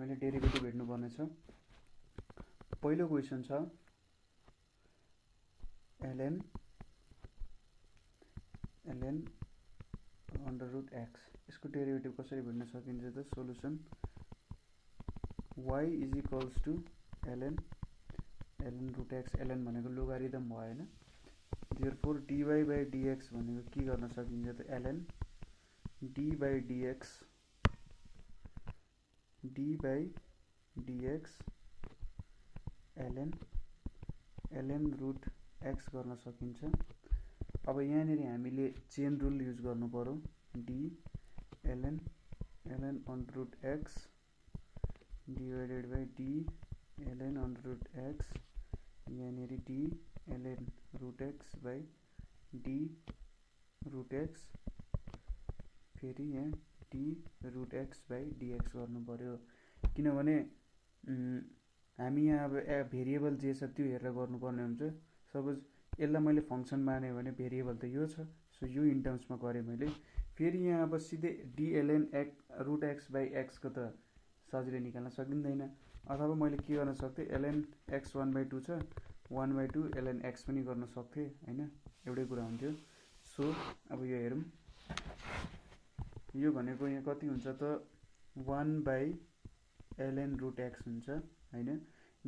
हामीले डेरिभेटिभ हेर्नु पर्ने छ। पहिलो क्वेशन छ ln अंडर रूट एक्स, यसको डेरिभेटिभ कसरी भेट्न सकिन्छ त solution y is equals to ln root x, ln भनेको लोगारिदम भयो हैन, देयरफोर dy बाइ dx भनेको के गर्न सकिन्छ त ln d by dx ln root x गर्न सकिन्छ। अब यहाँनिर हामीले चेन रुल युज गर्नु पर्यो, d ln under root x divided by d ln under root x, यहाँनिर d ln root x by d root x, फेरि यहाँ d root x by dx गर्नु पर्यो, किनभने हामी यहाँ अब भेरिएबल जे छ त्यो हेरेर गर्नुपर्ने हुन्छ। सपोज यसलाई मैले फंक्सन माने भने भेरिएबल त यो छ, सो यो इन टर्म्समा गरेँ मैले। फेरि यहाँ अब सिधै d ln root x by x को त सजिलै निकाल्न सकिँदैन, अथवा मैले के गर्न सक्थेँ ln x 1/2 छ 1/2 ln x पनि गर्न सक्थेँ हैन, एउटै कुरा हुन्थ्यो। सो अब यो हेरौँ, यो भनेको यहाँ कति हुन्छ त 1/ln रूट एक्स हुन्छ हैन,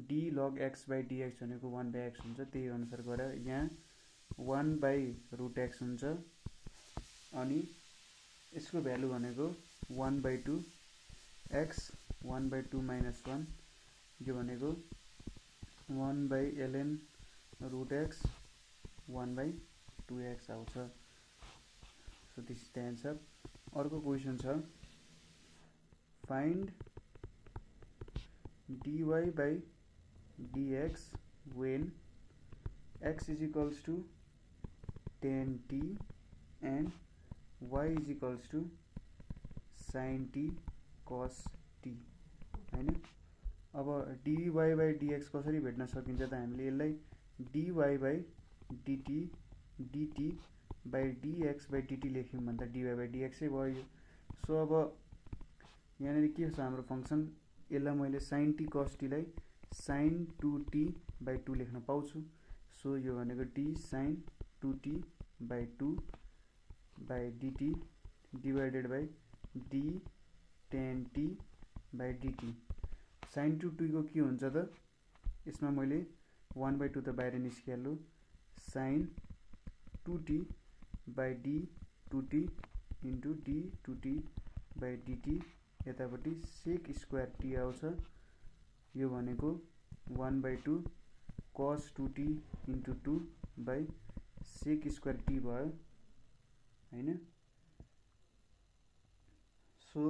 d log x by dx भनेको 1/x हुन्छ, त्यही अनुसार गरे यहाँ 1/रूट एक्स हुन्छ, अनि यसको भ्यालु भनेको 1/2 x 1/2 माइनस 1, यो भनेको 1/ln रूट एक्स 1/2x आउँछ। So this is the answer. अर्को क्वेशन छ find dy by dx when x is equals to tan t and y is equals to sin t cos t हैन। अब dy by dx कसरी भेट्न सकिन्छ त हामीले यसलाई dy by dt by dx by dt लेख्यौं भन्दा dy बाइ dx नै भयो। सो अब यहाँनिर के छ हाम्रो फंक्सन, यसलाई मैले sin t cos t लाई sin 2t बाइ 2 लेख्न पाउँछु। सो यो भनेको d sin 2t by 2 by dt divided by d tan t by dt। sin 2t को के हुन्छ त, यसमा मैले 1/2 त बाहिर निस्किहाल्यो, sin 2t by d 2t into d 2t by dt, यतापट्टि sec स्क्वायर t आउँछ, यो भनेको 1/2 cos 2t into 2 by sec square t भयो हैन। सो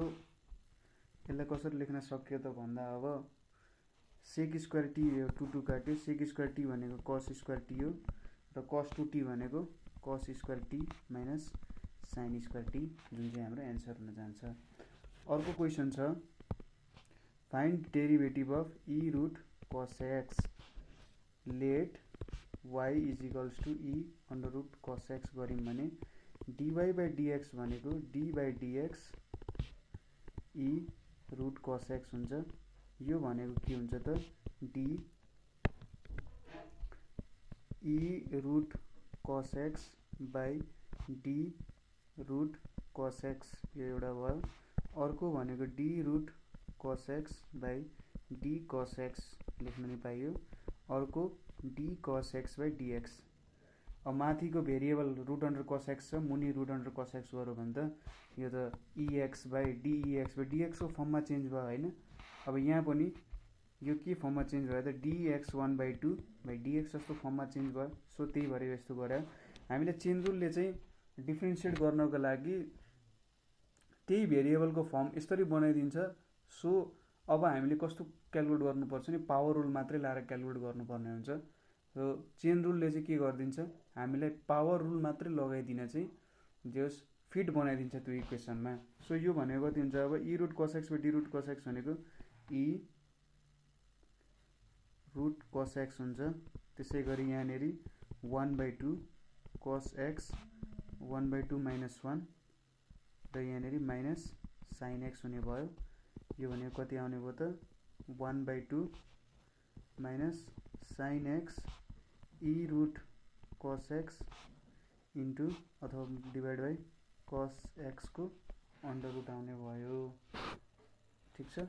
यसलाई कसरी लेख्न सकियो त भन्दा अब sec स्क्वायर t 2 काट्यो, sec स्क्वायर t भनेको cos स्क्वायर t हो, र cos 2t भनेको cos square t minus sin square t, जुन चाहिँ हाम्रो एन्सर हुन जान्छ। अर्को क्वेशन छ find derivative of e root cos x let y is equals to e under root cos x गर्यौं भने dy बाइ dx भनेको d by dx e root cos x हुन्छ। यो भनेको के हुन्छ त d e root cos x by d root cos x, यो एउटा भयो। अर्को भनेको d root cos x by d cos x लेख्न नि पाइयो, अर्को d cos x by dx। अब माथिको variable root under cos x छ, मुनि रूट अंडर cos x गरौँ भने त यो त ex by dex by dx को फर्ममा चेन्ज भयो हैन। अब यहाँ पनि यो के फर्ममा चेन्ज भयो त dx 1/2 बाइ dx जस्तो फर्ममा चेन्ज भयो। सो त्यही भएर यस्तो गरे हामीले चेन रुलले चाहिँ डिफरेन्शिएट गर्नको लागि त्यही भेरिएबलको फर्म यसरी बनाइदिन्छ। सो अब हामीले कस्तो क्याल्कुलेट गर्नुपर्छ नि, पावर रुल मात्रै लाएर क्याल्कुलेट गर्नुपर्ने हुन्छ। सो चेन रुलले चाहिँ के गरिदिन्छ, हामीलाई पावर रुल मात्रै लगाइदिन चाहिँ जस फिट बनाइदिन्छ त्यो इक्वेसनमा। सो यो भनेको कति हुन्छ, अब e root cos x by d root cos x भनेको e रूट cos x हुन्छ। त्यसै गरी यहाँनिर 1/2 cos x 1/2 माइनस 1 र यहाँनिर माइनस sin x हुने भयो। यो भनेको कति आउने भयो त 1/2 minus sin x e root cos x into अथवा डिभाइड बाई cos x को अन्डर रुट आउने भयो। ठीक छ।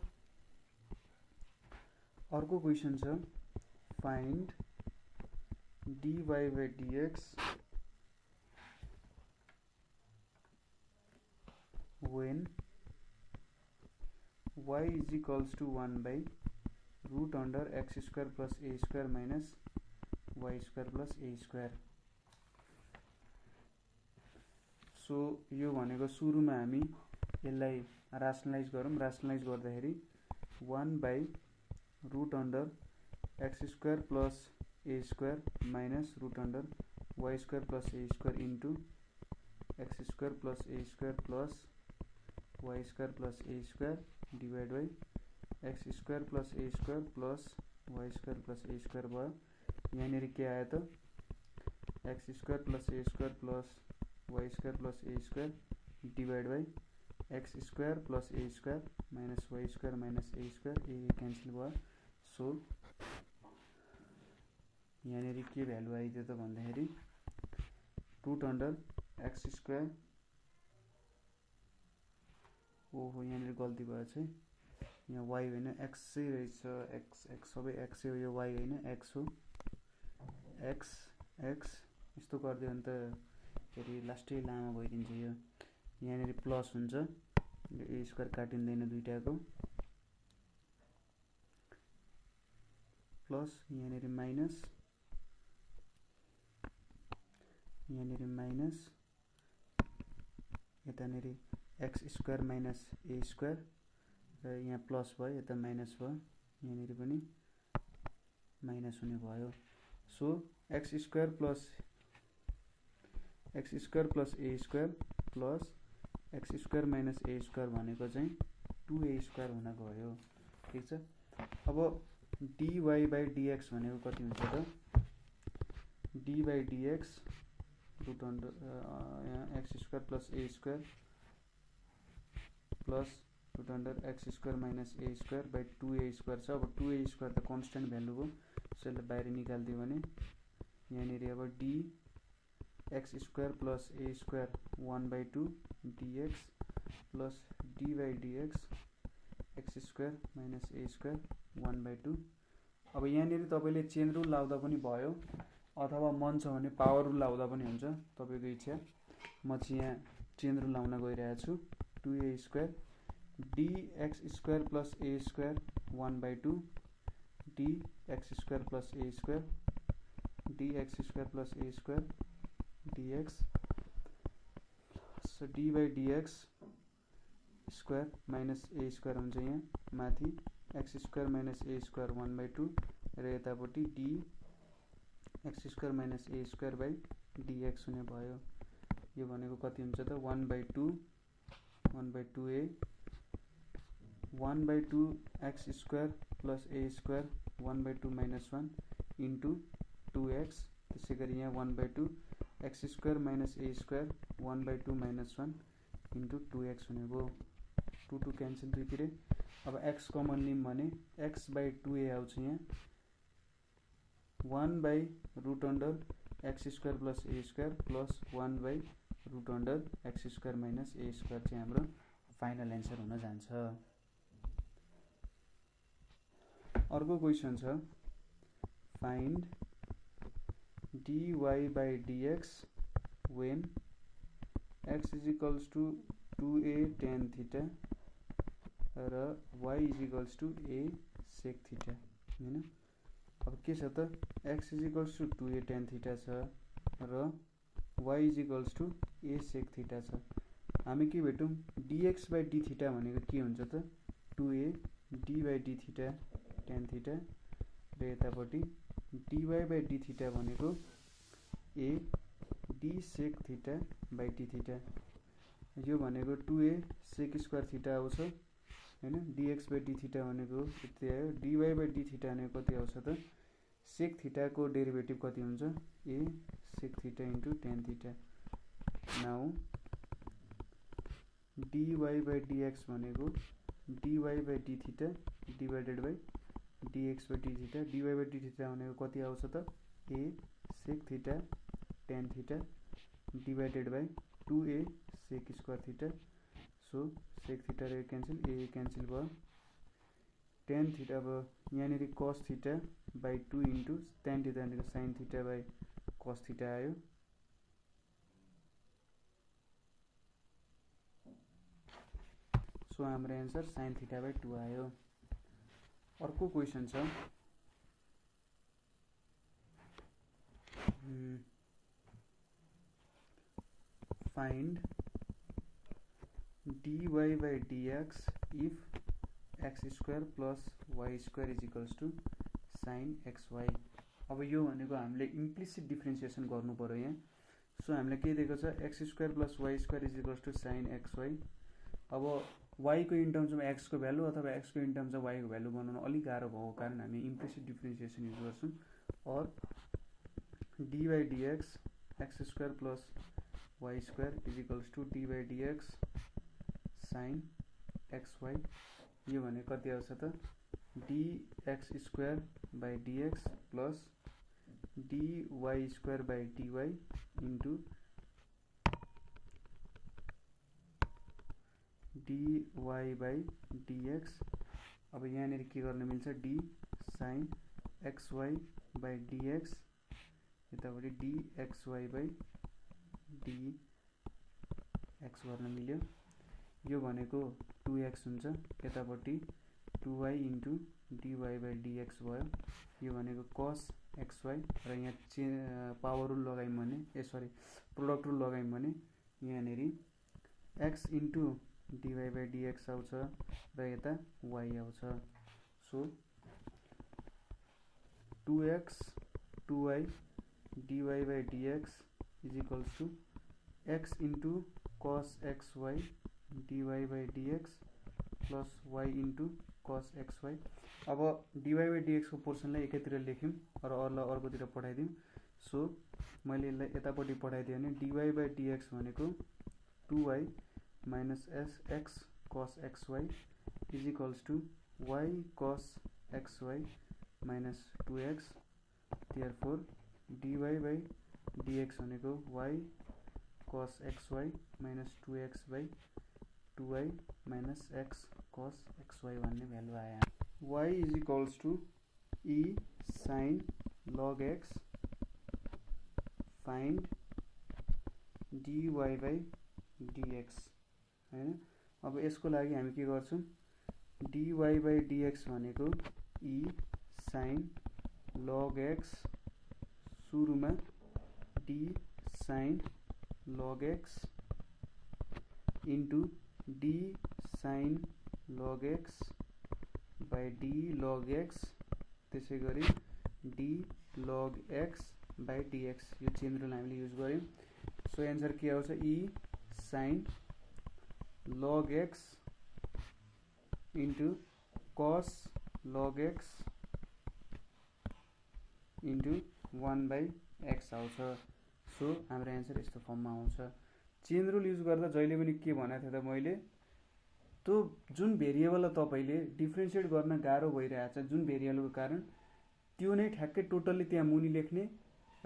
अर्को क्वेसन छ find dy by dx when y is equals to 1 by root under x square plus a square minus y square plus a square। So यो भनेको सुरुमा हामी यसलाई राशनलाइज गरौँ। राशनलाइज गर्दाखेरि 1 by root under x square plus a square minus root under y square plus a square into x square plus a square plus y square plus a square divided by x square plus a square plus y square plus a square भयो। यहाँनिर के आयो त x square plus a square plus y square plus a square divided by x square plus a square minus y square minus a square A cancel भयो। So यहाँनिर के value आइदियो त भन्दाखेरि रुट अन्डर एक्स स्क्वायर ओहो यहाँनिर गल्ती भएछ है। यहाँ y होइन x चाहिँ रहेछ। x सबै x हो, यो y होइन x हो। x यस्तो गरिदियो भने त फेरि लास्टै लामो भइदिन्छ। यो यहाँनिर प्लस हुन्छ, यो ए स्क्वायर काटिँदैन दुईटाको, प्लस यहाँनिर माइनस यतानिर एक्स स्क्वायर माइनस ए स्क्वायर र यहाँ प्लस भयो, यता माइनस भयो, यहाँनिर पनि माइनस हुने भयो। सो एक्स स्क्वायर प्लस ए square plus x square minus ए स्क्वायर भनेको चाहिँ 2a स्क्वायर हुन गयो। ठिक छ। अब dy by dx भनेको कति हुन्छ त dy by dx root under यहाँ X square plus A square plus root under x square minus A square by 2a square छ। अब 2a स्क्वायर त कन्स्टेन्ट भ्यालु हो, यसलाई बाहिर निकालिदियो भने यहाँनिर अब D x square plus A square 1/2 dx plus D by dx x square minus A square 1/2। अब यहाँनिर तपाईँले चेन रुल लाउँदा पनि भयो अथवा मन छ भने पावर रुल लाउँदा पनि हुन्छ, तपाईँको इच्छा। म चाहिँ यहाँ चेन रुल लाउन गइरहेको छु। 2a square D x square plus A square 1/2 D x square plus A square D x square plus A square dx। So D by dx square minus A square हुन्छ यहाँ माथि x square minus ए square 1/2 र यतापट्टि D x square minus A square by dx हुने भयो। यो भनेको कति हुन्छ त 1/2 1/2a 1/2 एक्स स्क्वायर प्लस ए स्क्वायर 1/2 माइनस 1 इन्टु 2x। त्यसै गरी यहाँ 1/2 एक्स स्क्वायर माइनस ए स्क्वायर 1/2 माइनस 1 इन्टु 2x हुने भयो। 2 क्यान्सल दुईतिरै। अब x कमन लियौँ भने x बाई 2a आउँछ यहाँ 1 by root under x square plus A square plus 1 by root under x square minus A square चाहिँ हाम्रो फाइनल एन्सर हुन जान्छ। अर्को क्वेसन छ find dy by dx when x is equals to 2a tan theta र y is equals to a sec theta हैन। अब के छ त x is equals to 2a tan theta छ र y is equals to a sec theta छ। हामी के भेटौँ dx by d theta भनेको के हुन्छ त 2a d by d theta tan theta र यतापट्टि dy by d theta भनेको a d sec theta by d theta। यो भनेको 2a sec स्क्वायर थीटा आउँछ हैन। dx by d theta भनेको यति आयो। dy by d theta भनेको कति आउँछ त sec theta को डेरिभेटिभ कति हुन्छ a sec theta into tan theta। Now dy by dx भनेको dy by d theta divided by dx by d theta. dy by d theta भनेको कति आउँछ त a sec theta tan theta divided by 2a sec square theta. So sec theta र cancel, a cancel भयो, tan theta अब यहाँनिर cos theta by 2 into tan theta भनेको sin theta by cos theta आयो. सो हाम्रो answer sin theta by 2 आयो. अर्को question छ find dy by dx if x square plus y square is equals to sin xy. अब यो भनेको हामीले इम्प्लिसिट डिफरेन्सिएसन गर्नु पर्यो यहाँ. सो हामीले के दिएको छ x square plus y square is equals to sin xy. अब y को इन टर्म्स अफ x को भ्यालु अथवा x को इन टर्म्स अफ y को भ्यालु बनाउन अलि गाह्रो भएको कारण हामी इम्प्लिसिट डिफरेन्सिएसन युज गर्छौं. और dy by dx x square plus y square is equals to d by dx sin xy. यो भने कति आउँछ त dx square by dx plus dy square by dy into dy by dx. अब यहाँनिर के गर्न मिल्छ d sin xy by dx यतापट्टि dxy by dx गर्न मिल्यो. यो भनेको 2x हुन्छ, यतापट्टि 2y into dy by dx भयो. यो भनेको cos xy र यहाँ पावर रुल लगायौं भने सरी प्रोडक्ट रुल लगायौं भने यहाँनिर x into dy by dx आउँछ र यता y आउँछ. So 2x 2y dy by dx is equals to x into cos xy dy by dx plus y into cos xy. अब dy by dx को पोर्सनलाई एकैतिर लेख्यौं र अरूलाई अर्कोतिर पठाइदियौं. सो मैले यसलाई यतापट्टि पठाइदिए भने dy by dx भनेको 2y minus x cos xy is equals to y cos xy minus 2x. Therefore dy by dx भनेको y cos xy minus 2x by 2y minus x cos xy भन्ने value आयो. y is equals to e sin log x. Find dy by dx हैन. अब यसको लागि हामी के गर्छौं dy by dx भनेको e sin log x सुरुमा d sin log x into d sin log x by d log x त्यसै गरी d log x by dx. यो चेन रुल हामीले युज गर्यौं. सो एन्सर के आउँछ e sin log x into cos log x into 1 by x आउँछ. So हाम्रो answer यस्तो फर्ममा आउँछ. चेन रुल युज गर्दा जहिले पनि के भनेको थिए त मैले त्यो जुन भेरिएबललाई तपाईले डिफरेन्शिएट गर्न गाह्रो भइरहेछ जुन भेरिएबलको कारण त्यो नै ठ्याक्कै टोटली त्यहाँ मुनि लेख्ने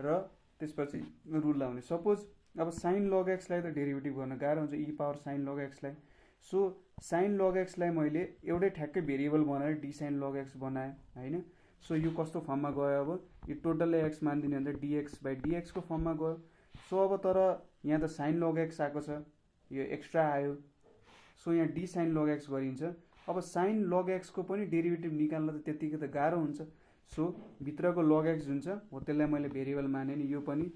र त्यसपछि रुल लाउने. सपोज अब sin log x लाई त डेरिभेटिभ गर्न गाह्रो हुन्छ e power sin log x लाई. सो sin log x लाई मैले एउटै ठ्याक्कै भेरिएबल बनाएर d sin log x बनाए हैन. सो यो कस्तो फर्ममा गयो अब यो टोटलले x मान्दिने भने dx by dx को फर्ममा गयो. सो अब तर यहाँ त sin log x आको छ यो एक्स्ट्रा आयो. सो यहाँ d sin log x गरिन्छ. अब sin log x को पनि डेरिभेटिभ निकाल्न त त्यतिकै त गाह्रो हुन्छ. सो भित्रको log x हुन्छ हो त्यसलाई मैले भेरिएबल माने नि यो पनि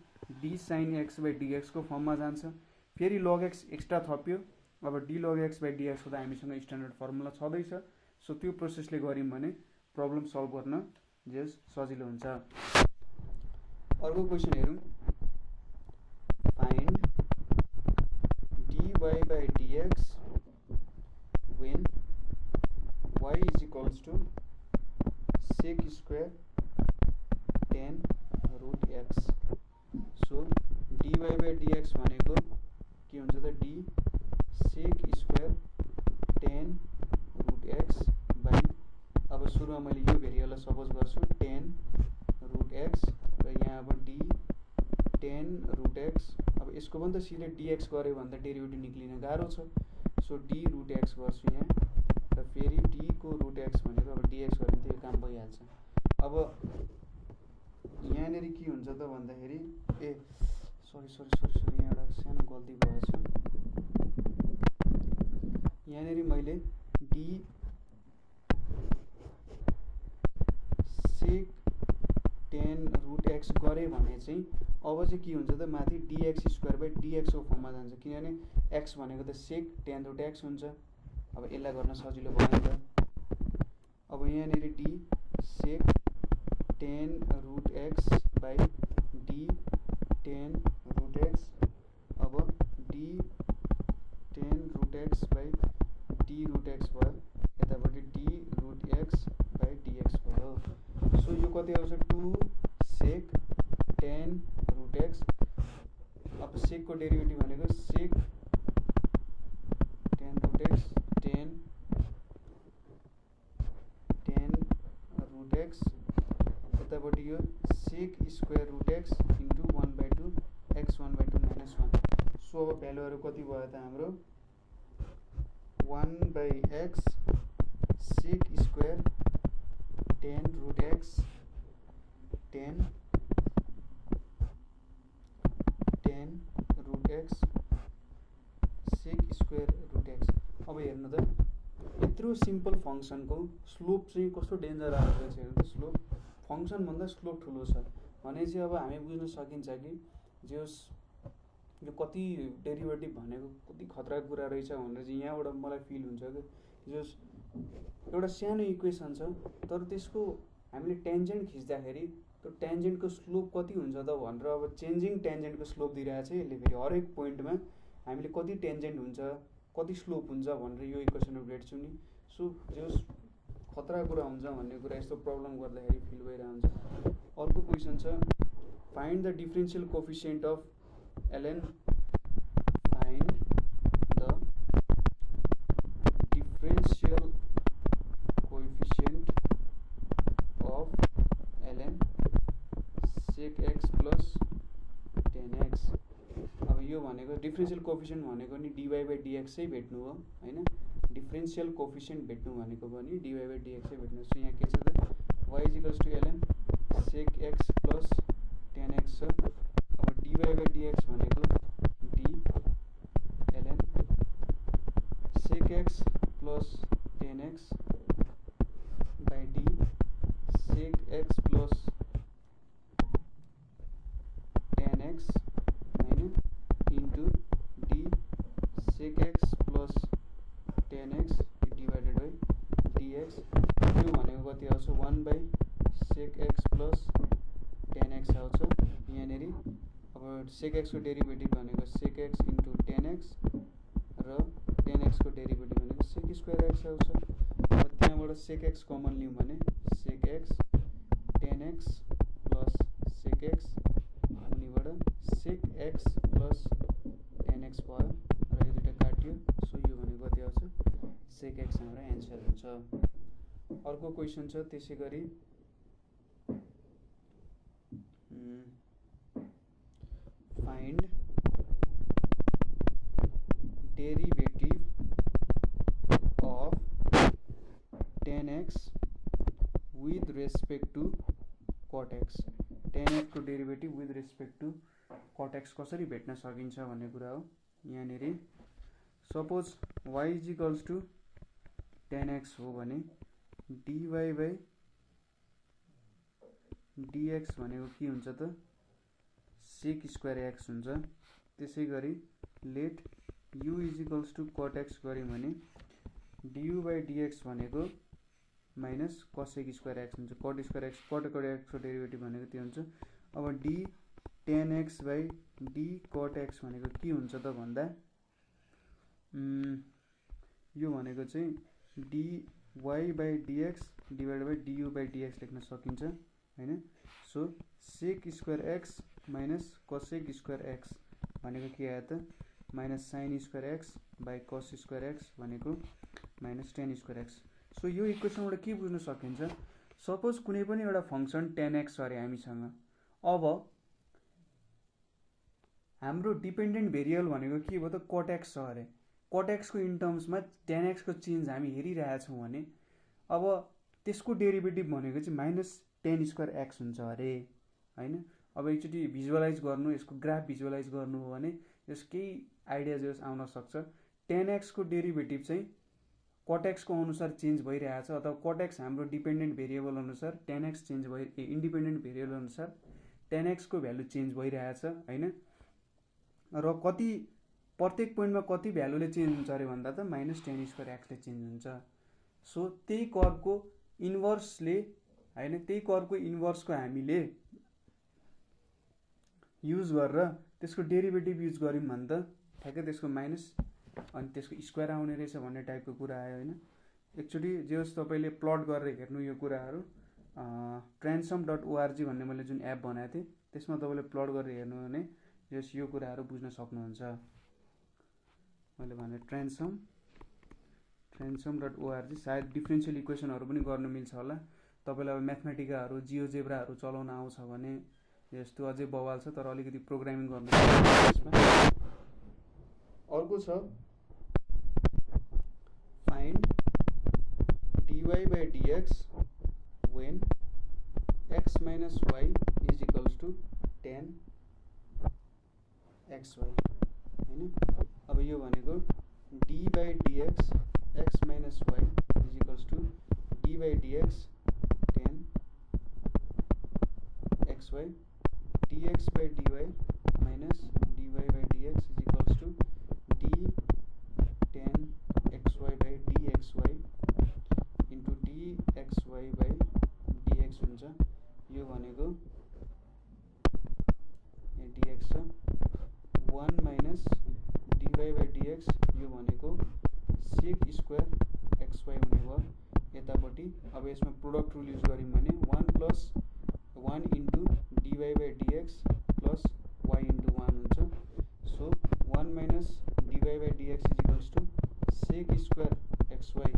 d sin x by dx को फर्ममा जान्छ. फेरि log x एक्स्ट्रा थप्यो. अब d log x by dx को त हामीसँग स्ट्यान्डर्ड फर्मुला छदैछ. सो त्यो प्रोसेसले गर्यौं भने प्रब्लम सल्भ गर्न जेस सजिलो हुन्छ. अर्को क्वेशन हेरौं. Find dy by dx when y is equals to sec square tan root x. So dy by dx भनेको के हुन्छ त d sec square tan root सबभन्दा सिधै dx गऱ्यो भन्दा डेरिभेटिभ निक्लिन गाह्रो छ। सो d रुट x गर्छु यहाँ र फेरि d को रुट x भनेको अब dx गऱ्यो भने त्यो काम भइहाल्छ। अब यहाँनिर के हुन्छ त भन्दाखेरि सरी यहाँ एउटा सानो गल्ती भएछ। यहाँनिर मैले d sec tan root x गरेँ भने चाहिँ अब चाहिँ के हुन्छ त माथि dx स्क्वायर बाई dx को फर्ममा जान्छ, किनभने x भनेको त सेक tan रुट x हुन्छ। अब यसलाई गर्न सजिलो भयो नि त। अब यहाँनिर d sec tan root x by d tan root x, अब d tan root x by d root x भयो, यतापट्टि d root x by dx भयो। सो यो कति आउँछ 2 सेक tan रुट x। अब सेक को डेरिभेटिभ भनेको sec tan root x tan root x, यतापट्टि यो sec square root x into 1/2 x 1/2 minus 1। So अब भ्यालुहरू कति भयो त हाम्रो 1/x sec square tan root x tan root x sec square root x। अब हेर्नु त यत्रो सिम्पल फङ्सनको स्लोप चाहिँ कस्तो डेन्जर आएको छ हेर्नु त। स्लोप फङ्सन भन्दा स्लोप ठुलो छ भनेपछि अब हामी बुझ्न सकिन्छ कि जोस् यो कति डेरिभेटिभ भनेको कति खतरा कुरा रहेछ भनेर चाहिँ यहाँबाट मलाई फिल हुन्छ कि जोस् एउटा सानो इक्वेसन छ तर त्यसको हामीले टेन्जेन्ट खिच्दाखेरि त्यो टेन्जेन्टको स्लोप कति हुन्छ त भनेर अब चेन्जिङ टेन्जेन्टको स्लोप दिइरहेको छ यसले। फेरि हरेक पोइन्टमा हामीले कति टेन्जेन्ट हुन्छ कति स्लोप हुन्छ भनेर यो इक्वेसनहरू भेट्छौँ नि। सो जोस् खतरा कुरा हुन्छ भन्ने कुरा यस्तो प्रब्लम गर्दाखेरि फिल भइरहेको हुन्छ। अर्को क्वेसन छ find the differential coefficient of ln, find the differential coefficient of ln sec x plus tan x। अब यो भनेको डिफरेन्शियल कोफिसिएन्ट भनेको नि dy बाई dx चाहिँ भेट्नु हो हैन, डिफरेन्शियल कोफिसिएन्ट भेट्नु भनेको पनि dy बाई dx चाहिँ भेट्नु। सो यहाँ के छ त y = ln sec x plus tan x छ। अब dy बाई dx भनेको d ln sec x plus tan x by d sec x plus tan x हैन into d sec x plus tan x divided by dx। यो भनेको कति आउँछ 1/sec x plus tan x आउँछ। यहाँनिर अब sec x को derivative भनेको sec x into tan x र tan x को डेरिभेटिभ भनेको sec स्क्वायर x आउँछ। अब त्यहाँबाट sec x कमन लियौँ भने sec x tan x plus sec x उनीबाट sec x plus tan x भयो र यो दुईटा काट्यो। सो यो भनेको कति आउँछ sec x हाम्रो एन्सर हुन्छ। अर्को क्वेसन छ त्यसै गरी find derivative of tan x with respect to cot x। tan x को derivative with respect to cot x कसरी भेट्न सकिन्छ भन्ने कुरा हो। यहाँनिर सपोज y = tan x हो भने dy बाई dx भनेको के हुन्छ त sec स्क्वायर x हुन्छ। त्यसै गरी लेट u = cot x गर्यौँ भने du बाई dx भनेको माइनस cosec स्क्वायर x हुन्छ। cot square x cot x को डेरिभेटिभ भनेको त्यो हुन्छ। अब d tan x by d cot x भनेको के हुन्छ त भन्दा यो भनेको चाहिँ dy by dx divided by du by dx लेख्न सकिन्छ हैन। So sec square x minus cosec square x भनेको के आयो त minus sin square x by cos square x भनेको minus tan square x। So यो इक्वेसनबाट के बुझ्न सकिन्छ सपोज कुनै पनि एउटा फंक्सन tan x अरे हामीसँग, अब हाम्रो डिपेन्डेन्ट भेरिएबल भनेको के भयो त cot x छ अरे। cot x को इन टर्म्समा tan x को चेन्ज हामी हेरिरहेछौँ भने अब त्यसको डेरिभेटिभ भनेको चाहिँ माइनस टेन स्क्वायर एक्स हुन्छ अरे होइन। अब एकचोटि भिजुअलाइज गर्नु, यसको ग्राफ भिजुअलाइज गर्नु हो भने यस केही आइडिया जस आउन सक्छ। टेन एक्सको डेरिभेटिभ चाहिँ cot x को अनुसार चेन्ज भइरहेछ, अथवा cot x हाम्रो डिपेन्डेन्ट भेरिएबल अनुसार tan x चेन्ज भइ इन्डिपेन्डेन्ट भेरिएबल अनुसार tan x को भ्यालु चेन्ज भइरहेछ होइन। र कति प्रत्येक पोइन्टमा कति भ्यालुले चेन्ज हुन्छ अरे भन्दा त माइनस टेन स्क्वायर एक्सले चेन्ज हुन्छ। सो त्यही कर्वको इन्भर्सले होइन, त्यही कर्वको इन्भर्सको हामीले युज गरेर त्यसको डेरिभेटिभ युज गऱ्यौँ भने त ठ्याक्कै त्यसको माइनस अनि त्यसको स्क्वायर आउने रहेछ भन्ने टाइपको कुरा आयो होइन। एकचोटि जे होस् तपाईँले प्लट गरेर हेर्नु यो कुराहरू। transom.org भन्ने मैले जुन एप बनाएको थिएँ त्यसमा तपाईँले प्लट गरेर हेर्नु भने जस यो कुराहरू बुझ्न सक्नुहुन्छ। मैले भने transom.org सायद डिफ्रेन्सियल इक्वेसनहरू पनि गर्न मिल्छ होला। तपाईँलाई अब म्याथमेटिकाहरू जियोजेब्राहरू चलाउन आउँछ भने यस्तो अझै बवाल छ, तर अलिकति प्रोग्रामिङ गर्नु यसमा। अर्को छ find dy by dx when x minus y is equals to tan xy होइन। अब यो भनेको d by dx x minus y is equals to d by dx tan xy, dx by dy minus dy by dx is equals to d tan xy by dxy into dxy by dx हुन्छ। यो भनेको dx छ 1 minus dy by dx, यो भनेको sec square xy हुने भयो यतापट्टि। अब यसमा प्रोडक्ट रुल युज गऱ्यौँ भने 1 plus 1 into dy by dx plus y into 1 हुन्छ। So 1 minus dy by dx is equals to sec square xy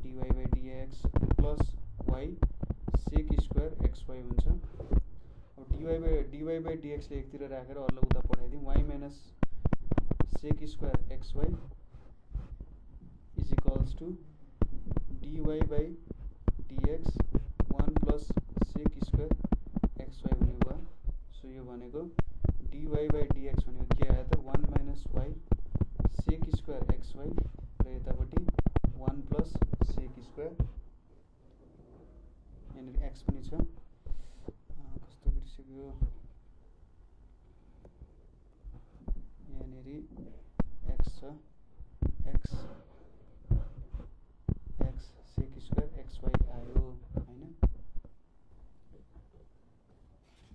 dy by dx plus y sec square xy हुन्छ। अब dy by dx ले एकतिर राखेर अल्ल उता पठाइदिउँ, y minus sec square xy is equals to dy by dx 1 plus sec square xy हुने भयो। So यो भनेको dy by dx भनेको के आयो त 1 minus y sec square xy र यतापट्टि 1 plus sec square, यहाँनिर x पनि छ, कस्तो बिर्सेको, यहाँनिर x छ, x sec square xy आयो होइन।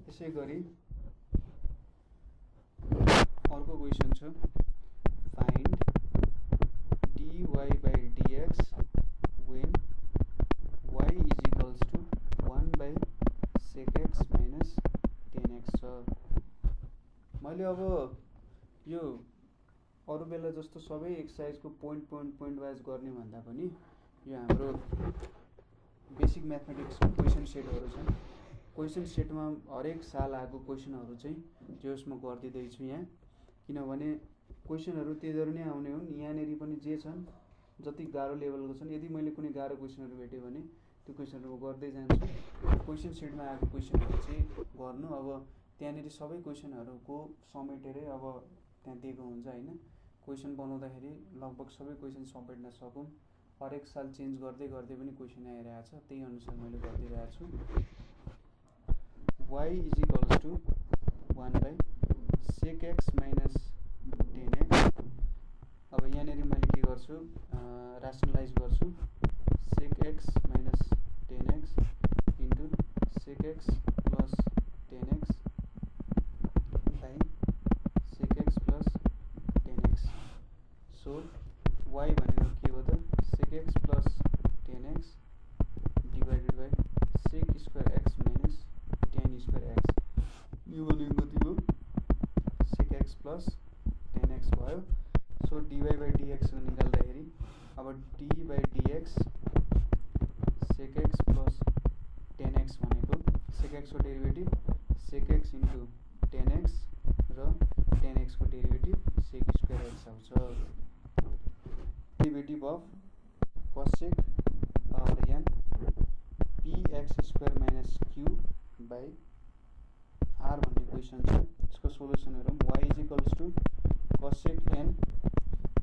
यसै गरी अर्को क्वेसन छ find dy by dx when y is equals to 1 by sec x minus tan x छ। मैले अब यो अरू बेला जस्तो सबै एक्सर्साइजको पोइन्ट वाइज गर्ने भन्दा पनि यो हाम्रो बेसिक म्याथमेटिक्सको क्वेसन सेटहरू छन्। क्वेसन सेटमा हरेक साल आएको क्वेसनहरू चाहिँ जस म गरिदिँदैछु यहाँ, किनभने क्वेसनहरू त्यही नै आउने हुन्। यहाँनिर पनि जे छन् जति गाह्रो लेभलको छन्, यदि मैले कुनै गाह्रो क्वेसनहरू भेटेँ भने त्यो क्वेसनहरू गर्दै जान्छु। क्वेसन सेटमा आएको क्वेसनहरू चाहिँ गर्नु, अब त्यहाँनिर सबै क्वेसनहरूको समेटेरै अब त्यहाँ दिएको हुन्छ होइन। क्वेसन बनाउँदाखेरि लगभग सबै क्वेसन समेट्न सकौँ। हरेक साल चेन्ज गर्दै गर्दै पनि क्वेसन आइरहेको छ, त्यही अनुसार मैले गरिदिइरहेको छु। y is equals to 1 by sec x minus tan x। अब यहाँनिर मैले के गर्छु, रासनलाइज गर्छु, sec x minus tan x into sec x plus tan x by sec x plus tan x। So y भनेको के हो त sec x plus tan x divided by sec square x minus tan square x, यो भनेको कति भयो sec x plus tan x भयो। So dy by dx निकाल्दाखेरि अब d by dx sec x plus tan x भनेको sec x को derivative sec x into tan x र tan x को डेरिभेटिभ sec square x आउँछ। Derivative of cosec power n px square minus q by r भन्ने question छ। यसको solution हेरौँ। y is equals to cosec n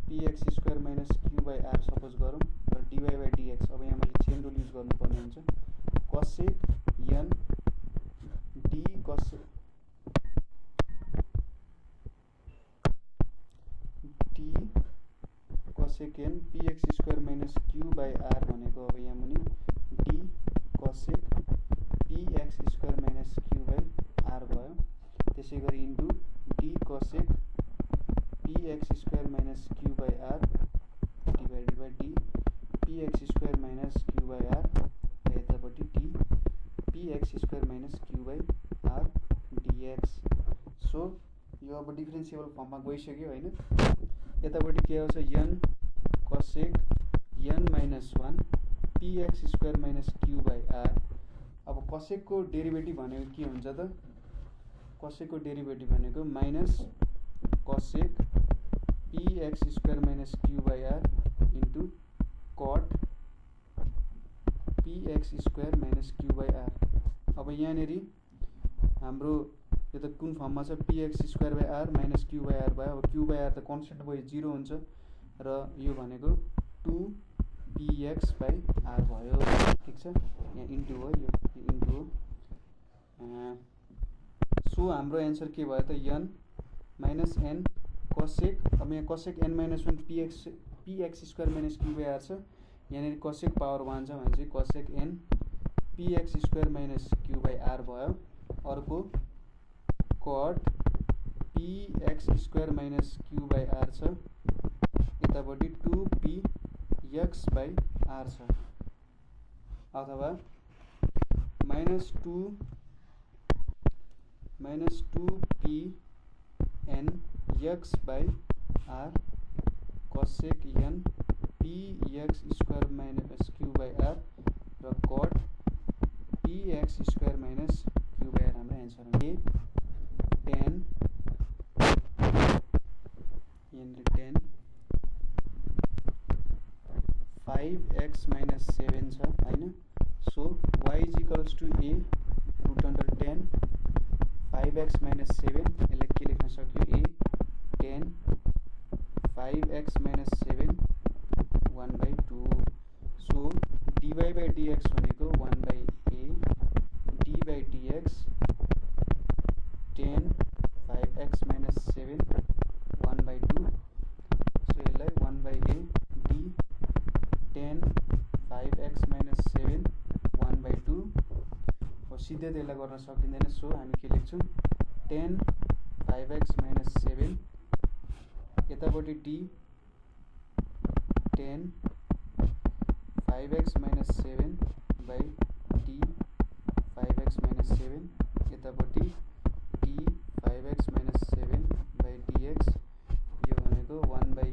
px square minus q by r suppose गरौँ र dy by dx। अब यहाँ मैले चेन रुल युज गर्नुपर्ने हुन्छ। cosec n d cosec n px square minus q by r भनेको अब यहाँ मुनि d cosec px square minus q by r भयो। त्यसै गरी into d cosec px square minus q by r divided by d px square minus q by r र यतापट्टि d px square minus q by r dx। So यो अब डिफरेन्सिएबल फर्ममा गइसक्यो हैन। यतापट्टि के आउँछ n cosec n minus 1 px square minus q by r। अब cosec को डेरिभेटिभ भनेको के हुन्छ त? cosec को डेरिभेटिभ भनेको minus cosec px square minus q by r into cot px square minus q by r। अब यहाँनेरि हाम्रो यो त कुन फर्ममा छ? px square by r minus q by r भयो। अब q by r त कन्स्टेन्ट भयो 0 हुन्छ र यो भनेको 2px by r भयो। ठीक छ, यहाँ इन्टु हो, यो इन्टु हो। सो हाम्रो एन्सर के भयो त? n minus n cosec। अब यहाँ cosec n minus 1 px square minus q by r छ। यहाँनिर cosec पावर 1 छ भने चाहिँ cosec n px square minus q by r भयो। अर्को cot px square minus q by r छ। यतापट्टि 2px by r छ। अथवा minus 2p n x by r cosec n px square minus q by r र cot px square minus q by r हाम्रो answer हो। a tan यहाँनिर tan 5x minus 7 छ हैन। सो y is equals to a root under tan 5x minus 7। यसलाई के लेख्न सक्यो? a tan 5x minus 7 1 by 2। So dy by dx भनेको 1 by a d by dx tan 5x minus 7 1 by 2। So यसलाई 1 by a d tan 5x minus 7 1 by 2 हो। सिधै त्यसलाई गर्न सकिँदैन। सो हामी के लेख्छौँ? tan 5x minus 7 यतापट्टि d tan 5x minus 7 by d 5x minus 7 यतापट्टि d 5x minus 7 by dx। यो भनेको 1 by a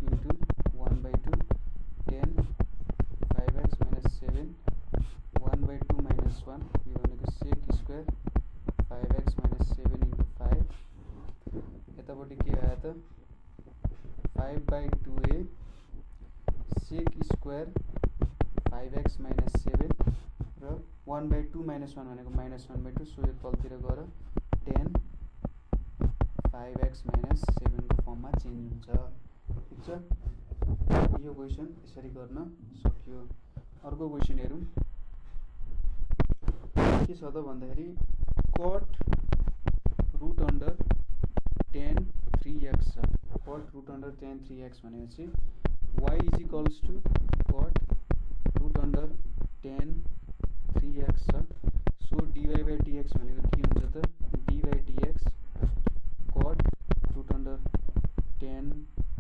into 1 by 2 tan 5x minus 7 1 by 2 minus 1। यो भनेको sec square 5x minus 7 into 5। यतापट्टि के आयो त? 5 by 2a sec square 5x minus 7 र 1 by 2 minus 1 भनेको minus 1 by 2। सो यो तलतिर गएर tan 5x minus 7 को फर्ममा चेन्ज हुन्छ। ठीक छ, यो क्वेसन यसरी गर्न सक्यो। अर्को क्वेसन हेरौँ। के छ त भन्दाखेरि cot root under tan 3x छ। cot root under tan 3x भनेपछि y is equals to cot root under tan 3x छ। सो dy by dx भनेको के हुन्छ त? d by dx cot root under tan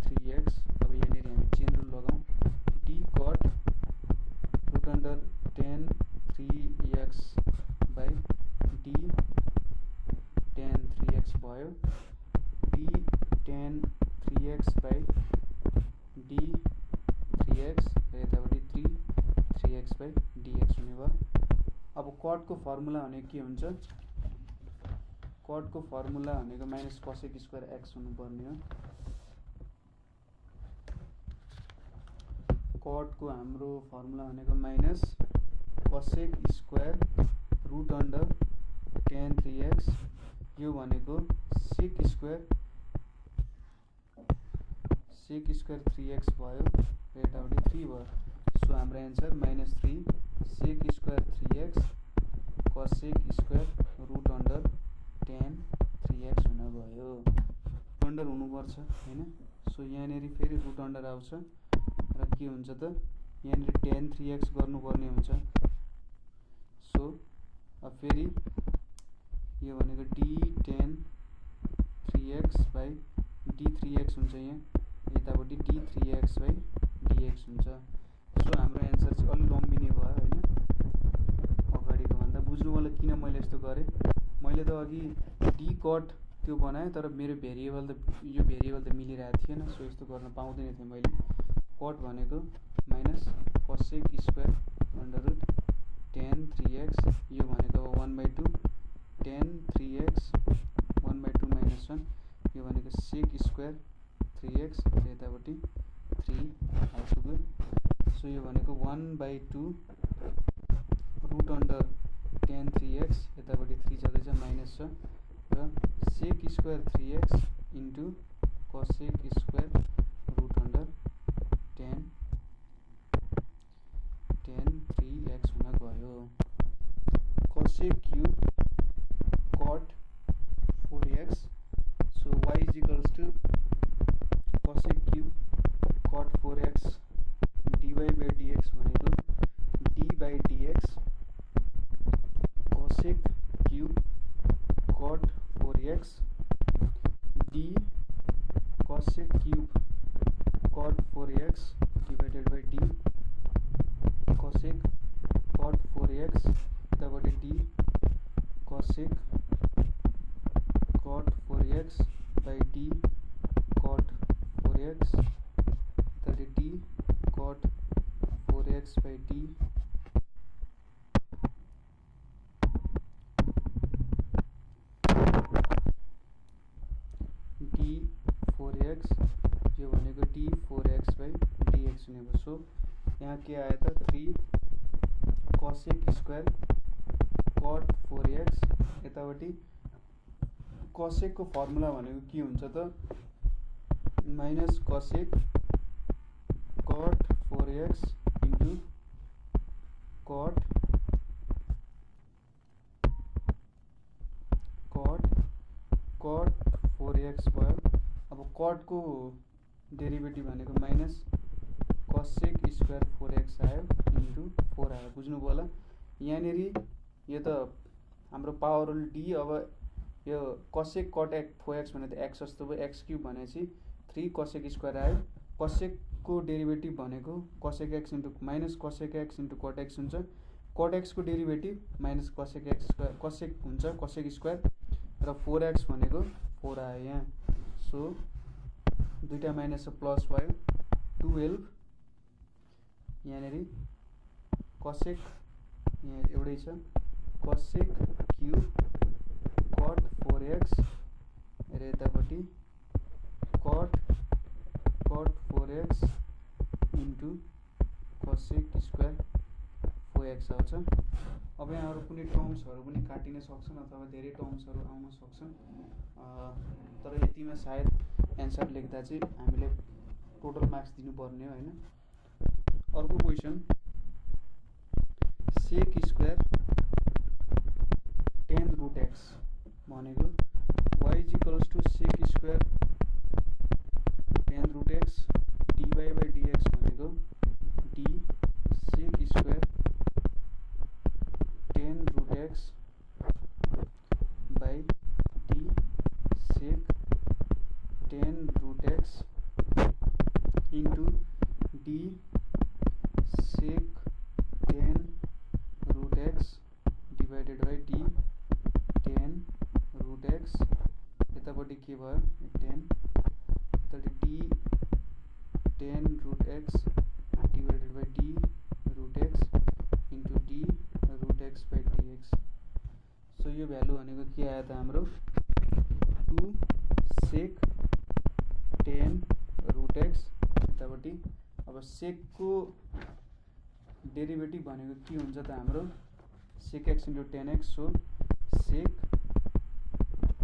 3x। अब यहाँनिर हामी चेन रुल लगाउँ। d cot root under tan 3x by d tan 3x भयो। d tan 3x by d 3x र यतापट्टि 3x by dx हुने भयो। अब कट को फर्मुला भने के हुन्छ? कटको फर्मुला भनेको माइनस कसेक स्क्वायर एक्स हुनुपर्ने हो। कटको हाम्रो फर्मुला भनेको minus cosec square root under tan 3x, यो भनेको सेक स्क्वायर 3x भयो र यतापट्टि 3 भयो। सो हाम्रो answer minus 3 sec square 3x cosec square root under tan 3x हुन गयो। रुट अन्डर हुनुपर्छ हैन। सो यहाँनेरि फेरि रुट अन्डर आउँछ र के हुन्छ त यहाँनेरि tan 3x गर्नुपर्ने हुन्छ। सो अब फेरि यो भनेको d tan 3x by d3x हुन्छ, यहाँ यतापट्टि d3x बाई dx हुन्छ। सो हाम्रो एन्सर चाहिँ अलि लम्बिने भयो हैन अगाडिको भन्दा। बुझ्नु होला किन मैले यस्तो गरेँ। मैले त अघि d कट त्यो बनाएँ तर मेरो भेरिएबल त यो भेरिएबल त मिलिरहेको थिएन। सो यस्तो गर्न पाउँदैन थिएँ मैले। कट भनेको minus cosec square under root tan 3x, यो भनेको 1/2 tan 3x 1/2 माइनस 1, यो भनेको सेक स्क्वायर 3x र यतापट्टि 3 आइपुग्यो। सो यो भनेको 1/2 रुट अन्डर tan 3x, यतापट्टि 3 छँदैछ माइनस छ र sec square 3x into cosec square root under tan 3x हुन गयो। Cosec cube cot 4x, so y is equals to cosec cube cot 4x dy by dx भनेको d by dx cosec cube cot 4x d cosec cube cot 4x divided by d cosec cot 4x यतापट्टि d cosec cot 4x by d cot 4x यतापट्टि d cot 4x by d d4x, यो भनेको d4x by dx हुने भयो। So यहाँ के आयो त 3 कसेक स्क्वायर कट 4x, यतापट्टि कसेकको फर्मुला भनेको के हुन्छ त minus cosec cot 4x into cut 4x भयो। अब कटको डेरिभेटिभ भनेको माइनस कसेक स्क्वायर 4x आयो इन्टु 4 आयो। बुझ्नुभयो होला यहाँनेरि यो त हाम्रो पावरल d। अब यो कसेक कट 4x भने त x जस्तो भयो, x क्यूब भनेपछि 3 कसेक स्क्वायर आयो। कसेकको डेरिभेटिभ भनेको cosec x into minus cosec x into cut x हुन्छ। कट x को derivative minus cosec x square cosec हुन्छ कसेक स्क्वायर र 4x भनेको 4 आयो यहाँ। सो दुईटा माइनस प्लस भयो 12 यहाँनेरि कसेक यहाँ एउटै छ कसेक क्यूब कट 4x र यतापट्टि cut 4x into cosec square 4x आउँछ। अब यहाँ अरू कुनै टर्म्सहरू पनि काटिन सक्छन् अथवा धेरै टर्म्सहरू आउन सक्छन्, तर यतिमा सायद एन्सर लेख्दा चाहिँ हामीले टोटल मार्क्स दिनुपर्ने हो हैन। अर्को question sec square tan root x भनेको y is equals to sec square tan root x dy by dx भनेको d sec square tan root x by d sec tan root x into d sec tan root x divided by d tan root x यतापट्टि के भयो tan d tan root x divided by d root x into d root x by dx। So यो value भनेको के आयो त हाम्रो सेक 10 root x यतापट्टि। अब सेकको डेरिभेटिभ भनेको के हुन्छ त हाम्रो sec X into 10x, so sec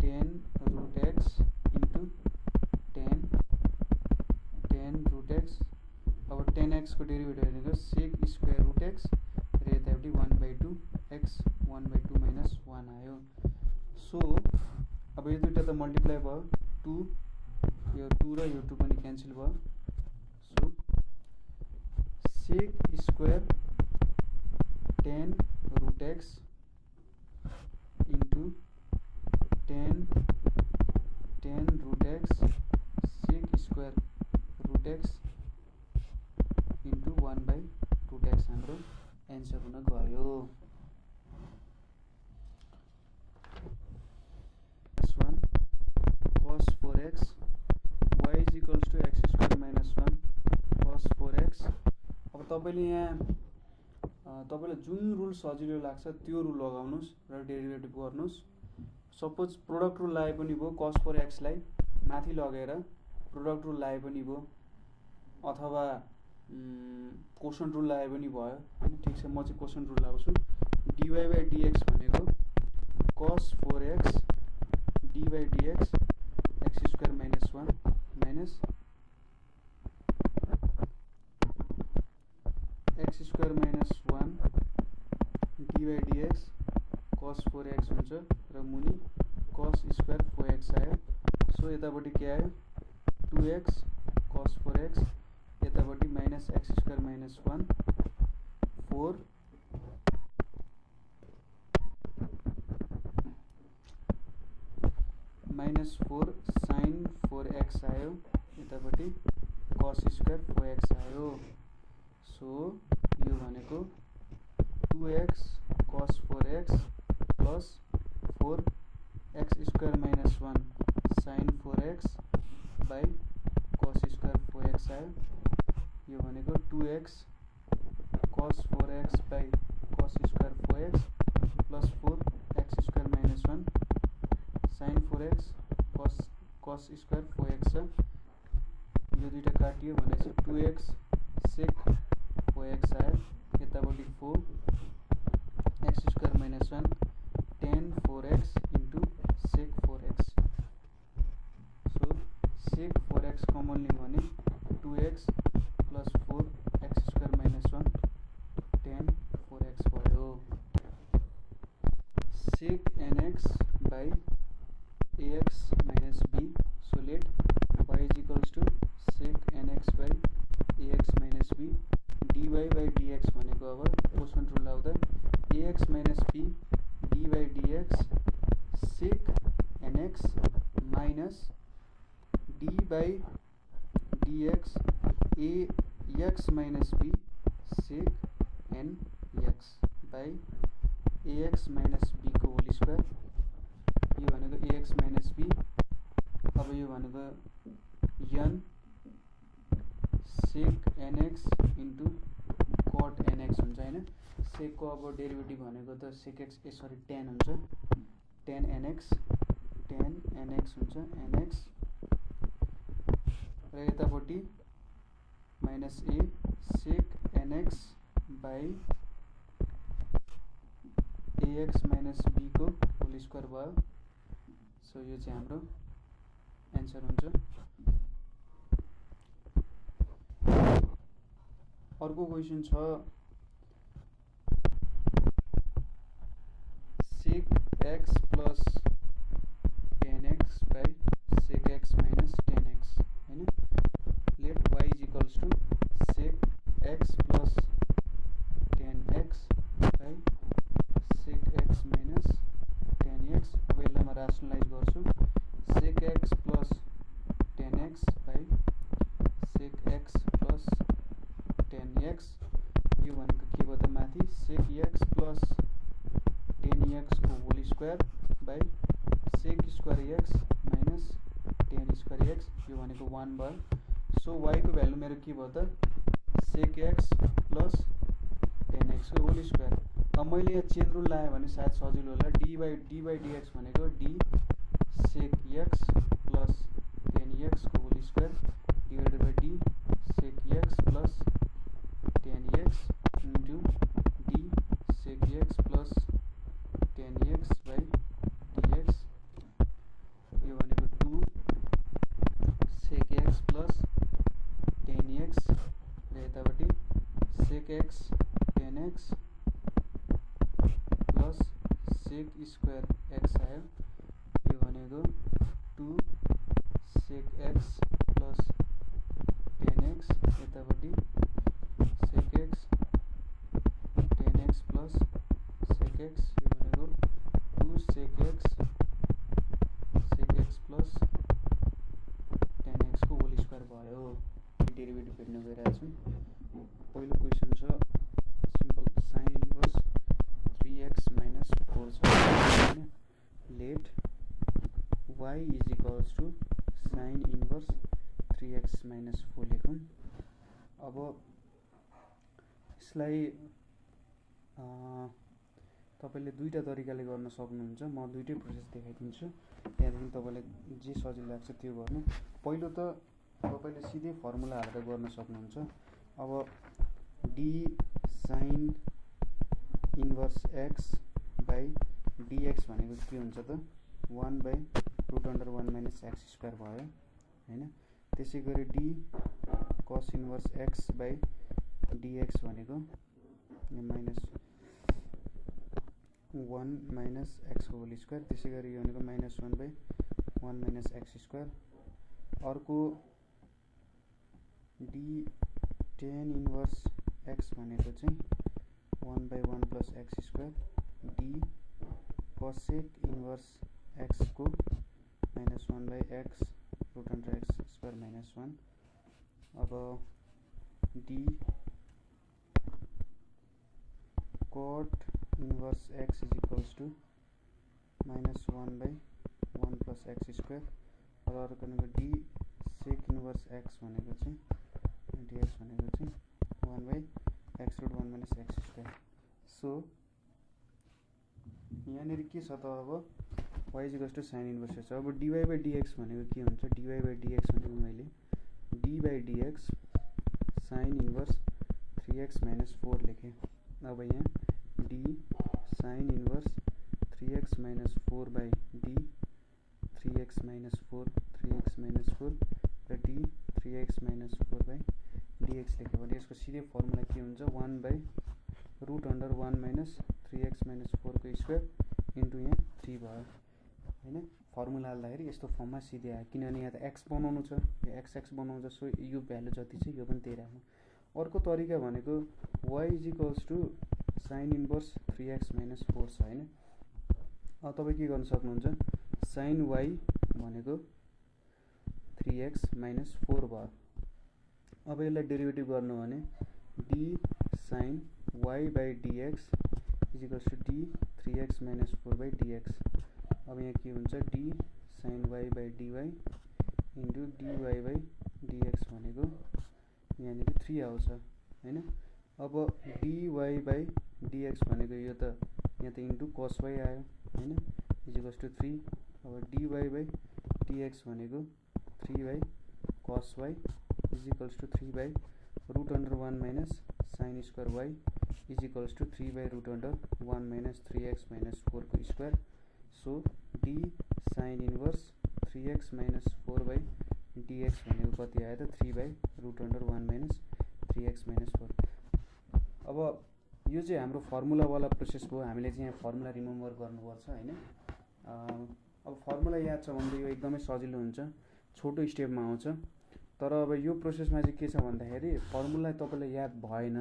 10 root x into 10 root X. अब 10x को डेरिभेटिभ भनेको सेक स्क्वायर रुट एक्स र यतापट्टि 1/2 एक्स 1/2 माइनस 1 आयो। सो अब यो दुईटा त मल्टिप्लाई भयो, 2 यो 2 र यो 2 पनि क्यान्सल भयो। So sec square 10 root x into 10 root x sec square root x into 1/2 x हाम्रो एन्सर हुन गयो। cos 4x y is equals to x square minus 1 cos 4x। अब तपाईले यहाँ तपाईलाई जुन रुल सजिलो लाग्छ त्यो रुल लगाउनुस् र डेरिभेटिभ गर्नुस्। सपोज प्रोडक्ट रुल लाए पनि भयो, cos 4x लाई माथि लगेर प्रोडक्ट रुल लाए पनि भयो, अथवा कोसन रुल लाए पनि भयो हैन। ठीक छ, म चाहिँ कोसन रुल लाउँछु। dy/dx भनेको cos 4x dy/dx x square minus 1 minus x square minus 1 dy/dx cos 4x हुन्छ र मुनि cos square 4x आयो। सो यतापट्टि के आयो 2x cos 4x यतापट्टि minus x square minus 1 4 minus 4 sin 4x आयो यतापट्टि cos square 4x आयो। सो यो भनेको 2x cos 4x plus 4x square minus 1 sin 4x by cos square 4x आयो। यो भनेको 2x cos 4x by cos square 4x plus 4x square minus 1 sin 4x cos square 4x छ। यो दुईटा काटियो भनेपछि 2x sec 4x आयो यतापट्टि 4x square minus 1 tan 4x into sec 4x। So sec 4x common लियौँ भने 2x plus 4x square minus 1 tan 4x भयो। sec nx by ax minus b, so let y is equals to sec nx by ax minus b dy/dx भनेको अब कोसन rule लाउँदा ax minus b dy/dx sec nx minus d/dx ax minus b sec nx by ax minus b को whole square. यो भनेको ax minus b, अब यो भनेको n sec nx into cot nx हुन्छ हैन। सेक को अब डेरिभेटिभ भनेको त sec x सरी tan हुन्छ, tan nx हुन्छ nx र यतापट्टि minus a sec nx by ax minus b को होल स्क्वायर भयो। सो यो चाहिँ हाम्रो एन्सर हुन्छ। अर्को क्वेशन छ sec x plus tan x by sec x minus tan x हैन। let y is equals to sec x plus tan x by sec x minus tan x। अब यसलाई म रासनलाइज गर्छु sec x plus tan x by sec x plus tan x। यो भनेको के भयो त माथि sec x plus tan x को whole square by sec square x minus tan square x। यो भनेको 1 भयो। सो y को भ्यालु मेरो के भयो त sec x plus tan x को होल स्क्वायर। अब मैले यहाँ चेन रुल लाएँ भने सायद सजिलो होला। dy/dx भनेको d sec x plus x को whole square divided by d sec x plus tan x into d sec x plus tan x by dx यो भनेको 2 sec x plus tan x र यतापट्टि sec x tan x plus sec square x आयो यो भनेको 2 sec x plus tan x यतापट्टि sec x tan x plus sec x यो भनेको 2 sec x plus tan x को होल स्क्वायर भयो। डेरिभेटिभ हेर्न गइरहेको छु। पहिलो क्वेसन छ simple sin inverse 3x minus 4 छ हैन। Let y is equals to sin inverse 3x minus 4 लेखौँ। अब यसलाई तपाईले दुईटा तरिकाले गर्न सक्नुहुन्छ। म दुईटै प्रोसेस देखाइदिन्छु, त्यहाँदेखि तपाईलाई जे सजिलो लाग्छ त्यो गर्नु। पहिलो त तपाईले सिधै फर्मुला हालेर गर्न सक्नुहुन्छ। अब d sin inverse x by dx भनेको के हुन्छ त 1 by root under 1 minus x square भयो हैन। त्यसै गरी d cos inverse x by dx भनेको माइनस 1 माइनस x को होल स्क्वायर। त्यसै गरी यो भनेको minus 1 by 1 minus x square. अर्को d tan इन्भर्स x भनेको चाहिँ 1 by 1 plus x square d cosec inverse x को minus 1 by x root under x square minus 1। अब d cot inverse x is equals to minus 1 by 1 plus x square. र अर्को भनेको d sec inverse x भनेको चाहिँ dx भनेको चाहिँ 1 by x root 1 minus x square. So यहाँनिर के छ त अब y is equals to sine inverse छ। अब dy बाई dx भनेको के हुन्छ? dy बाई dx भनेको मैले d by dx sine inverse 3x minus 4 लेखेँ। अब यहाँ d sine inverse 3x minus 4 by d 3x minus 4 3x minus 4 र d 3x minus 4 by dx लेख्यो भने यसको सिधै फर्मुला के हुन्छ? 1 by root under 1 minus 3x minus 4 को स्क्वायर इन्टु यहाँ 3 भयो हैन। फर्मुला हाल्दाखेरि यस्तो फर्ममा सिधै आयो, किनभने यहाँ त x बनाउनु छ, यो x बनाउँछ। सो यो भ्यालु जति छ यो पनि त्यही राख्नु। अर्को तरिका भनेको y is equals to sine inverse 3x minus 4 छ हैन। अब तपाईँ के गर्न सक्नुहुन्छ? साइन y भनेको 3x माइनस 4 भयो। अब यसलाई डेरिभेटिभ गर्नु भने d sine y by dx is equals to d 3x minus 4 by dx। अब यहाँ के हुन्छ? d sine y by dy into dy by dx भनेको यहाँनिर 3 आउँछ हैन। अब dy बाई dx भनेको यो त यहाँ त इन्टु cos y आयो हैन इज इक्वल्स टु 3। अब dy बाई dx भनेको 3 by cos y is equals to 3 by root under 1 minus sine square y is equals to 3 by root under 1 minus 3x minus 4 को square. So d sine inverse 3x minus 4 by dx भनेको कति आयो त? 3 by root under 1 minus 3x minus 4। अब यो चाहिँ हाम्रो फर्मुलावाला process भयो। हामीले चाहिँ यहाँ फर्मुला रिमेम्बर गर्नुपर्छ हैन। अब फर्मुला याद छ भने यो एकदमै सजिलो हुन्छ, छोटो स्टेपमा आउँछ। तर अब यो प्रोसेसमा चाहिँ के छ भन्दाखेरि फर्मुला तपाईँलाई याद भएन,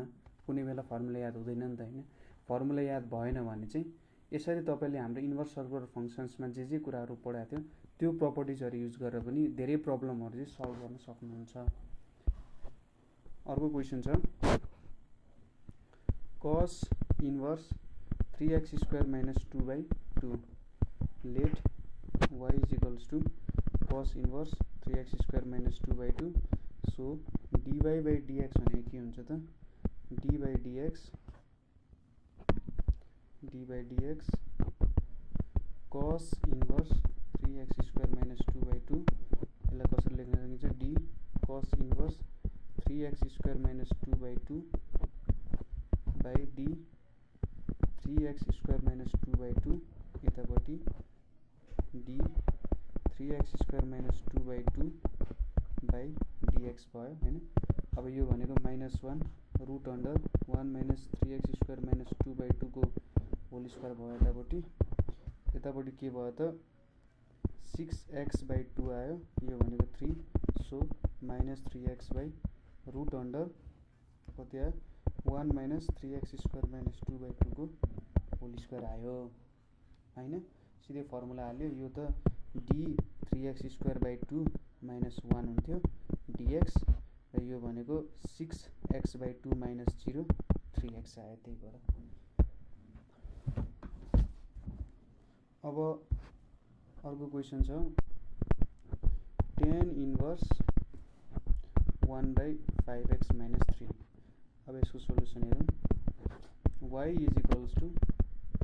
कुनै बेला फर्मुला याद हुँदैन नि त हैन। फर्मुला याद भएन भने चाहिँ यसरी तपाईँले हाम्रो इन्भर्स सर्कुलर फङ्सन्समा जे कुराहरू पढाएको थियो त्यो प्रपर्टिजहरू युज गरेर पनि धेरै प्रब्लमहरू चाहिँ सल्भ गर्न सक्नुहुन्छ। अर्को क्वेसन छ cos inverse 3x square minus 2 by 2 let y is equals to cos inverse 3x square minus 2 by 2। So dy by dx भनेको के हुन्छ त? d by dx cos inverse 3x square minus 2 by 2 यसलाई कसरी लेख्न सकिन्छ d cos inverse 3x square minus 2/2 by d 3x square minus 2/2 यतापट्टि d 3x square minus 2/2 by dx भयो हैन। अब यो भनेको -1 root under 1 minus 3x square minus 2/2 को होल स्क्वायर भयो यतापट्टि। यतापट्टि के भयो त 6x/2 आयो, यो भनेको 3, so minus 3x by root under कति आयो 1 माइनस 3x स्क्वायर माइनस 2/2 को होल स्क्वायर आयो हैन। सिधै फर्मुला हाल्यो, यो त d 3x square by 2 minus 1 हुन्थ्यो dx र यो भनेको 6x/2 माइनस 0 3x आयो, त्यही भएर। अब अर्को क्वेसन छ tan इन्भर्स 1/5x माइनस 3। अब यसको सोल्युसन हेरौँ। y is equals to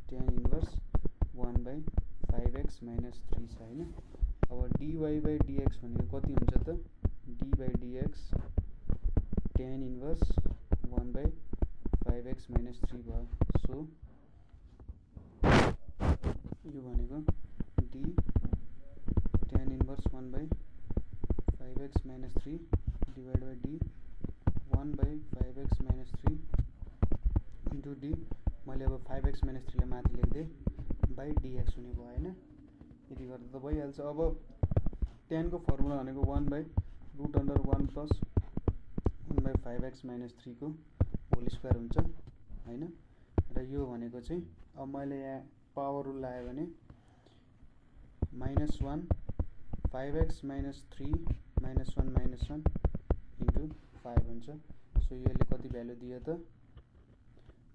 tan inverse 1/5x minus 3 छ हैन। अब dy/dx भनेको कति हुन्छ त d/dx tan inverse 1/5x minus 3 भयो। सो यो भनेको d tan inverse 1/5x minus 3 divide by d 1/5x minus 3 into d, मैले अब 5x माइनस 3 लाई माथि लेख्दै बाई dx हुने भयो हैन। यति गर्दा त भइहाल्छ। अब tan को फर्मुला भनेको 1/√1 प्लस 1/5x माइनस 3 को होल स्क्वायर हुन्छ हैन। र यो भनेको चाहिँ अब मैले यहाँ पावर रुल लगायो भने -1 5x माइनस 3 -1 -1 इन्टु 5 हुन्छ। सो यसले कति भ्यालु दियो त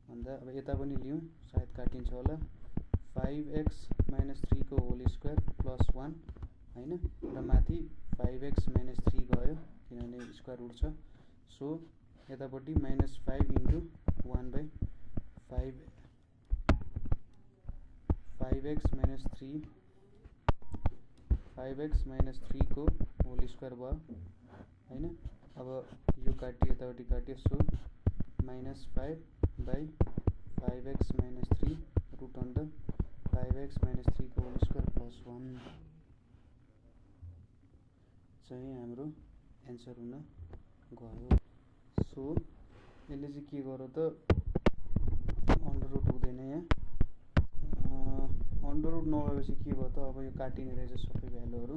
भन्दा अब यता पनि लिउँ, सायद काटिन्छ होला। 5x माइनस 3 को होल स्क्वायर प्लस 1 हैन, र माथि 5x माइनस 3 गयो किनभने स्क्वायर रुट छ। सो यतापट्टि -5 into 1/5 5x minus 3 5x minus 3 को होल स्क्वायर भयो हैन। अब यो काटियो, यतापट्टि काटियो, so -5/5x minus 3 root under 5x minus 3 को होल स्क्वायर प्लस 1 चाहिँ हाम्रो एन्सर हुन गयो। सो यसले चाहिँ के गर्यो त अन्डर रुट हुँदैन यहाँ, अन्डर रुट नभएपछि के भयो त अब यो काटिने रहेछ सबै भ्यालुहरू।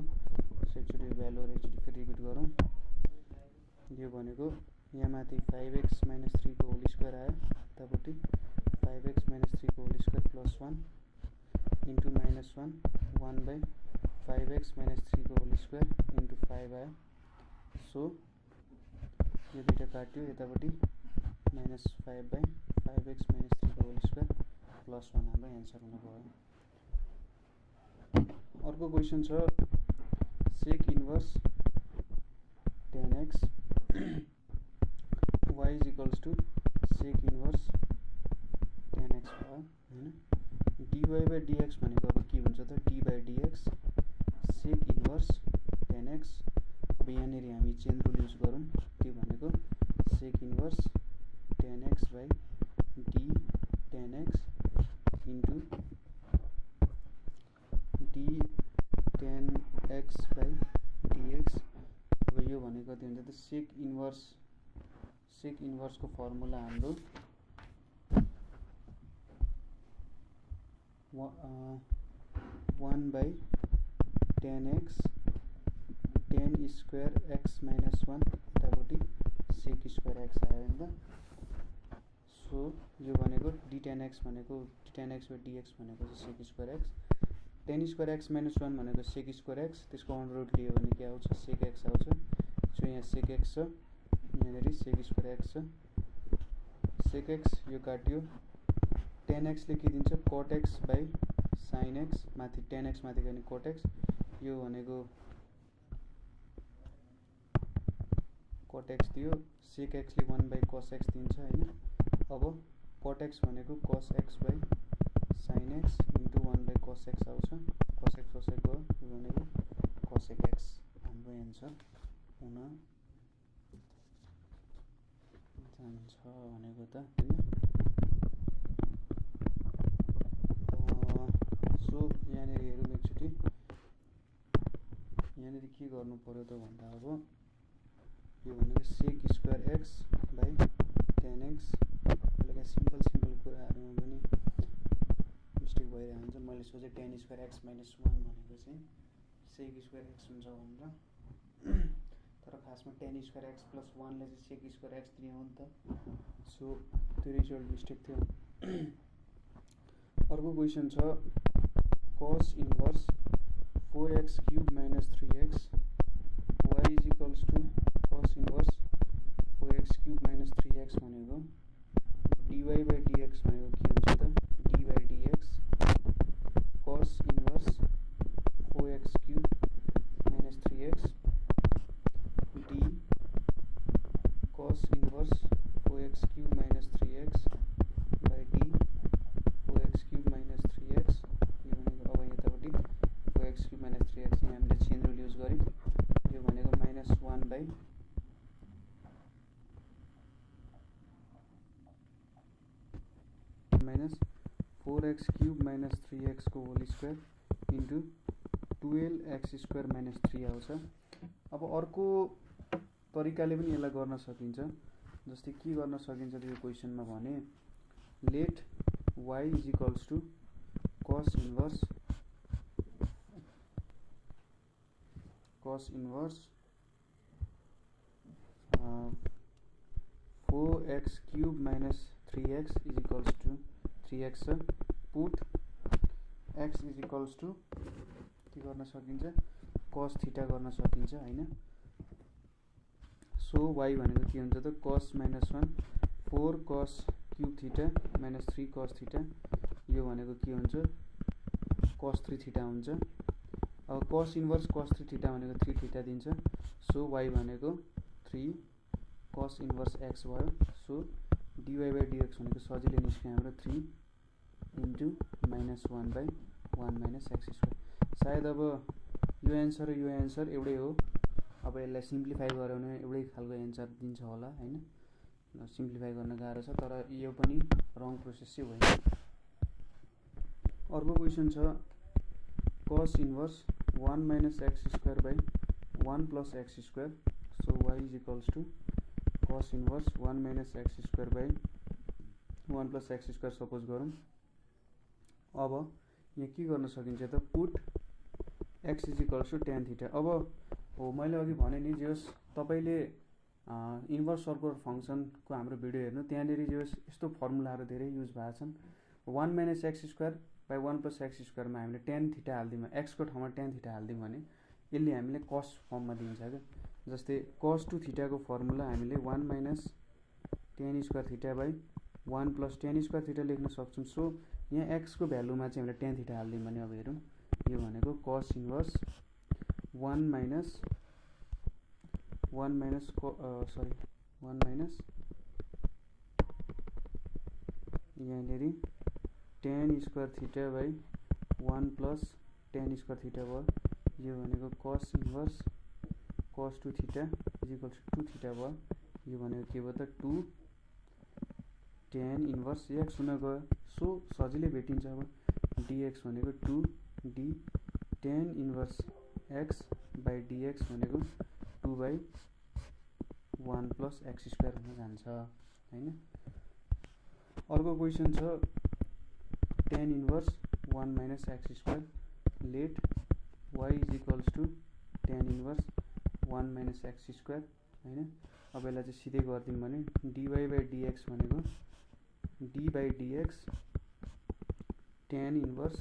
एकचोटि भ्यालुहरू एकचोटि फेरि रिपिट गरौँ। यो भनेको यहाँ माथि 5x माइनस 3 को होल स्क्वायर आयो, यतापट्टि 5x माइनस 3 को whole square plus 1 into -1 1/5x minus 3 को होल स्क्वायर इन्टु 5 आयो। सो यो दुईटा काट्यो, यतापट्टि -5/5x माइनस 3 को होल स्क्वायर प्लस 1 हाम्रो एन्सर हुन गयो। अर्को क्वेसन छ sec inverse tan x y is equals to sec inverse tan x भयो हैन। dy/dx भनेको अब के हुन्छ त d/dx सेक इन्भर्स tan x। अब यहाँनिर हामी चेन रुल युज गरौँ, त्यो भनेको sec inverse tan x by d tan x into d tan x by dx। अब यो भनेको कति हुन्छ त सेक इन्भर्सको फर्मुला हाम्रो 1/tan x tan square x minus 1 यतापट्टि सेक स्क्वायर x आयो नि त। सो यो भनेको d tan x भनेको d tan x by dx भनेको चाहिँ sec square x, tan square x minus 1 भनेको सेक स्क्वायर x, त्यसको अन्डर रुट लियो भने के आउँछ सेक x आउँछ। सो यहाँ सेक x छ, यहाँनिर सेक स्क्वायर x छ, सेक x यो काट्यो, tan x ले के दिन्छ cot x by sin x, माथि tan x माथि गयो भने cot x, यो भनेको cot x दियो, sec x ले 1/cos x दिन्छ हैन। अब cot x भनेको cos x by sin x into 1/cos x आउँछ, cos x गयो, यो भनेको cosec x हाम्रो भनेको एन्सर हुन जान्छ भनेको त हैन। सो यहाँनिर हेरौँ एकचोटि, यहाँनिर के गर्नु पर्यो त भन्दा अब यो भनेको sec square x by 10x, अहिले सिम्पल कुराहरूमा पनि मिस्टेक भइरहेको हुन्छ। मैले सोचेँ 10 स्क्वायर एक्स माइनस 1 भनेको चाहिँ सेक स्क्वायर एक्स हुन्छ भनेर, तर खासमा 10 स्क्वायर एक्स प्लस 1 लाई चाहिँ सेक स्क्वायर एक्स दिने हो नि त। सो त्यो रिजल्ट मिस्टेक थियो। अर्को क्वेसन छ cos inverse 4x cube minus 3x y is equals to cos inverse 4x cube minus 3x भनेको dy बाई dx भनेको के हुन्छ त, d by dx cos inverse 4x cube minus 3x d cos inverse 4x cube minus 3x by d 4x cube minus 3x। यो भनेको अब यतापट्टि 4x cube minus 3x यहाँ हामीले चेन रुल युज गऱ्यौँ। यो भनेको minus 1 by minus 4x cube minus 3x को whole square into 12x square minus 3 आउँछ। अब अर्को तरिकाले पनि यसलाई गर्न सकिन्छ। जस्तै के गर्न सकिन्छ त यो क्वेसनमा भने let y is equals to cos inverse 4x cube minus 3x is equals to 3x put x is equals to के गर्न सकिन्छ cos थीटा गर्न सकिन्छ हैन। सो y भनेको के हुन्छ त cos minus 1 4 cos cube theta minus 3 cos theta, यो भनेको के हुन्छ cos 3 थीटा हुन्छ। अब cos इन्भर्स cos 3 थीटा भनेको 3 थीटा दिन्छ। सो y भनेको 3 cos इन्भर्स x भयो। सो dy बाई dx भनेको सजिलै निस्क्यो हाम्रो 3 into minus 1 by 1 minus x square. सायद अब यो एन्सर र यो एन्सर एउटै हो। अब यसलाई सिम्प्लिफाई गऱ्यो भने एउटै खालको एन्सर दिन्छ होला हैन, सिम्प्लिफाई गर्न गाह्रो छ, तर यो पनि रङ प्रोसेस चाहिँ होइन। अर्को क्वेसन छ cos inverse 1 minus x square by 1 plus x square. So y is equals to cos inverse 1 minus x square by 1 plus x square suppose गरौँ। अब यहाँ के गर्न सकिन्छ त put x is equals to tan theta. अब हो मैले अघि भने नि जे तपाईले इन्भर्स सर्कुलर फंक्सनको हाम्रो भिडियो हेर्नु, त्यहाँनेरि जे यस्तो फर्मुलाहरू धेरै युज भएको छन्। 1 minus x square by 1 plus X स्क्वायरमा हामीले tan थीटा हाल्दियौँ, x को ठाउँमा tan थीटा हाल्दियौँ भने यसले हामीले cos फर्ममा दिन्छ क्या। जस्तै cos 2 थीटाको फर्मुला हामीले 1 minus tan square theta by 1 plus tan square theta लेख्न सक्छौँ। सो यहाँ x को भ्यालुमा चाहिँ हामीले tan थीटा हाल्दियौँ भने अब हेरौँ यो भनेको cos इन्भर्स 1 माइनस यहाँनेरि tan square theta by 1 plus tan square theta भयो। यो भनेको cos inverse cos 2 theta is equals to 2 theta भयो। यो भनेको के भयो त 2 tan इन्भर्स x हुन गयो। सो सजिलै भेटिन्छ। अब dx भनेको 2 d tan inverse x by dx भनेको 2 बाई 1 प्लस एक्स स्क्वायर हुन जान्छ हैन। अर्को क्वेसन छ tan inverse 1 minus x square let y is equals to tan inverse 1 minus x square हैन। अब यसलाई चाहिँ सिधै गरिदिउँ भने dy बाई dx भनेको d by dx tan inverse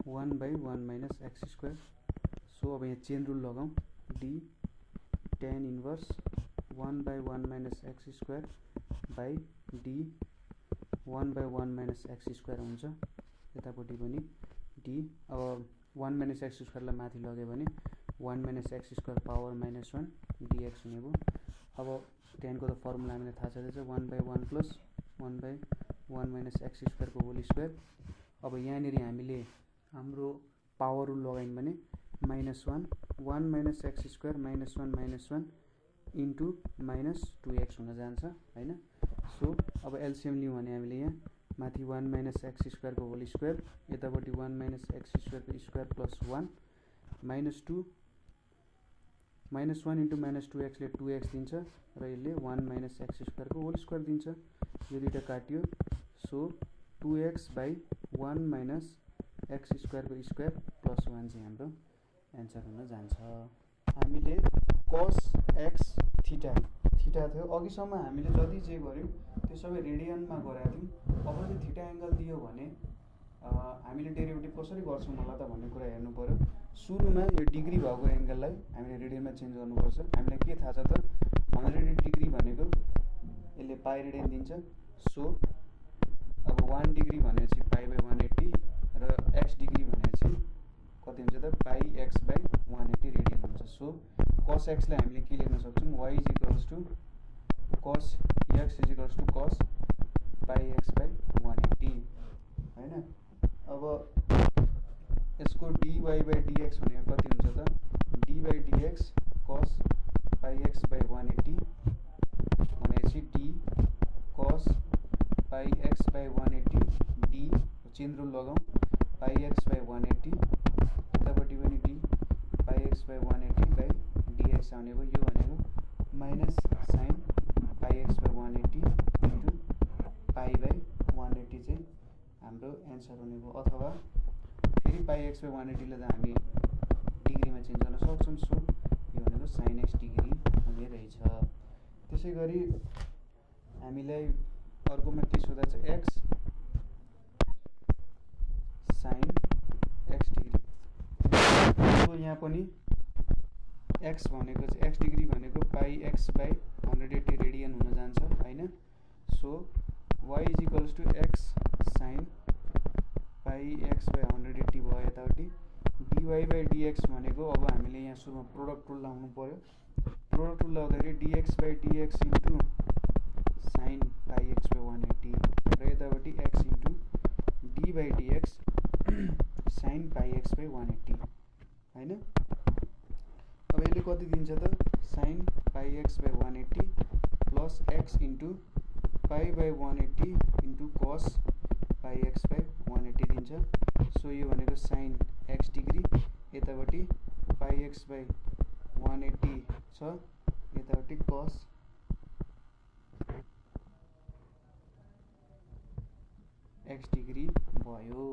1 by 1 minus x square. So अब यहाँ चेन रुल लगाऊँ d tan inverse 1 by 1 minus x square by d 1 by 1 minus x square हुन्छ। यतापट्टि पनि d अब 1 माइनस एक्स स्क्वायरलाई माथि लग्यो भने 1 minus x square power minus 1 dx हुने भयो। अब tan को त फर्मुला हामीलाई थाहा छ 1 by 1 plus 1 by 1 minus x square को होल स्क्वायर। अब यहाँनेरि हामीले हाम्रो पावर रुल लगायौँ भने -1 1 - x स्क्वायर -1 इन्टु -2x हुन जान्छ हैन। सो अब एलसिएम लियौँ भने हामीले यहाँ माथि 1 - x स्क्वायरको होल स्क्वायर, यतापट्टि 1 - x स्क्वायरको स्क्वायर प्लस 1 -2 -1 इन्टु -2x ले 2x दिन्छ र यसले 1 - x स्क्वायरको होल स्क्वायर दिन्छ। यो दुईटा काट्यो। सो 2x बाई 1 - x स्क्वायरको स्क्वायर प्लस 1 चाहिँ हाम्रो एन्सर हुन जान्छ। हामीले cos x थीटा थियो। अघिसम्म हामीले जति जे गर्यौँ त्यो सबै रेडियनमा गराएको थियौँ। अब चाहिँ थीटा एङ्गल दियो भने हामीले डेरिभेटिभ कसरी गर्छौँ होला त भन्ने कुरा हेर्नु पर्यो। सुरुमा यो डिग्री भएको एङ्गललाई हामीले रेडियनमा चेन्ज गर्नुपर्छ। हामीलाई के थाहा छ त 180 डिग्री भनेको यसले पाई रेडियन दिन्छ। सो अब 1 डिग्री भनेपछि पाई बाई 180 र x डिग्री भनेपछि कति हुन्छ त पाई x बाई 180 रेडियन हुन्छ। सो cos x लाई हामीले के लेख्न सक्छौँ y is equals to cos x is equals to cos pi x by 180 हैन। अब यसको dy बाई dx भनेको कति हुन्छ त d by dx cos pi x by 180 भनेपछि d cos pi x by 180 d chain rule लगाउँ पाई x by 180 यतापट्टि पनि d pie x by 180 by dx भनेको यो भनेको minus sign pi x by 180 into pi by 180 चाहिँ हाम्रो answer हुने भयो। अथवा फेरि पाई x बाई 180 लाई त हामी डिग्रीमा चेन्ज गर्न सक्छौँ। सो यो भनेको साइन x डिग्री हुने रहेछ। त्यसै गरी हामीलाई अर्कोमा के सोधा छ x sine x degree. So यहाँ पनि x भनेको चाहिँ x डिग्री भनेको पाई x बाई 180 रेडियन हुन जान्छ हैन। सो y is equals to x sine pi x by 180 भयो यतापट्टि dy बाई dx भनेको अब हामीले यहाँ सुरुमा प्रोडक्ट रुल लाउनु पर्यो। प्रोडक्ट रुल लाउँदाखेरि dx by dx into sign pi x by 180 र यतापट्टि x into d by dx sign pi x by 180 हैन। अब यसले कति दिन्छ त sign pi x by 180 plus x into pi by 180 into cos pi x by 180 दिन्छ। So यो भनेको साइन x डिग्री यतापट्टि पाई x बाई 180 छ यतापट्टि cos x डिग्री भयो।